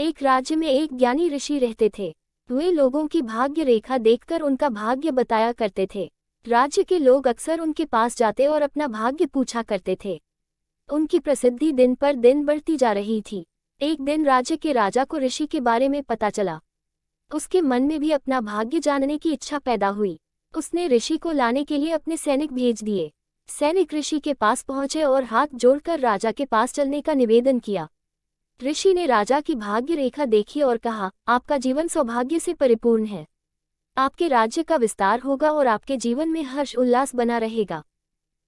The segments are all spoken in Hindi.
एक राज्य में एक ज्ञानी ऋषि रहते थे। वे लोगों की भाग्य रेखा देखकर उनका भाग्य बताया करते थे। राज्य के लोग अक्सर उनके पास जाते और अपना भाग्य पूछा करते थे। उनकी प्रसिद्धि दिन पर दिन बढ़ती जा रही थी। एक दिन राज्य के राजा को ऋषि के बारे में पता चला। उसके मन में भी अपना भाग्य जानने की इच्छा पैदा हुई। उसने ऋषि को लाने के लिए अपने सैनिक भेज दिए। सैनिक ऋषि के पास पहुंचे और हाथ जोड़कर राजा के पास चलने का निवेदन किया। ऋषि ने राजा की भाग्य रेखा देखी और कहा, आपका जीवन सौभाग्य से परिपूर्ण है। आपके राज्य का विस्तार होगा और आपके जीवन में हर्ष उल्लास बना रहेगा।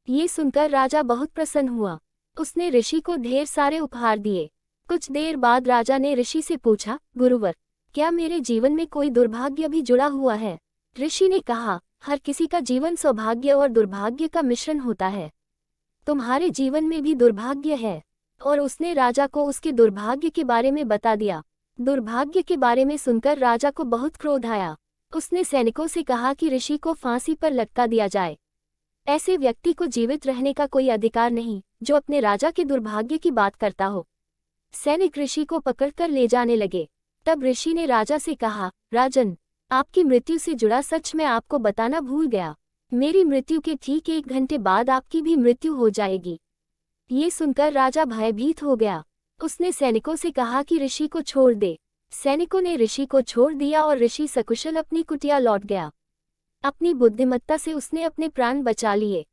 ये सुनकर राजा बहुत प्रसन्न हुआ। उसने ऋषि को ढेर सारे उपहार दिए। कुछ देर बाद राजा ने ऋषि से पूछा, गुरुवर, क्या मेरे जीवन में कोई दुर्भाग्य भी जुड़ा हुआ है? ऋषि ने कहा, हर किसी का जीवन सौभाग्य और दुर्भाग्य का मिश्रण होता है। तुम्हारे जीवन में भी दुर्भाग्य है। और उसने राजा को उसके दुर्भाग्य के बारे में बता दिया। दुर्भाग्य के बारे में सुनकर राजा को बहुत क्रोध आया। उसने सैनिकों से कहा कि ऋषि को फांसी पर लटका दिया जाए। ऐसे व्यक्ति को जीवित रहने का कोई अधिकार नहीं जो अपने राजा के दुर्भाग्य की बात करता हो। सैनिक ऋषि को पकड़कर ले जाने लगे। तब ऋषि ने राजा से कहा, राजन, आपकी मृत्यु से जुड़ा सच मैं आपको बताना भूल गया। मेरी मृत्यु के ठीक 1 घंटे बाद आपकी भी मृत्यु हो जाएगी। ये सुनकर राजा भयभीत हो गया। उसने सैनिकों से कहा कि ऋषि को छोड़ दे। सैनिकों ने ऋषि को छोड़ दिया और ऋषि सकुशल अपनी कुटिया लौट गया। अपनी बुद्धिमत्ता से उसने अपने प्राण बचा लिए।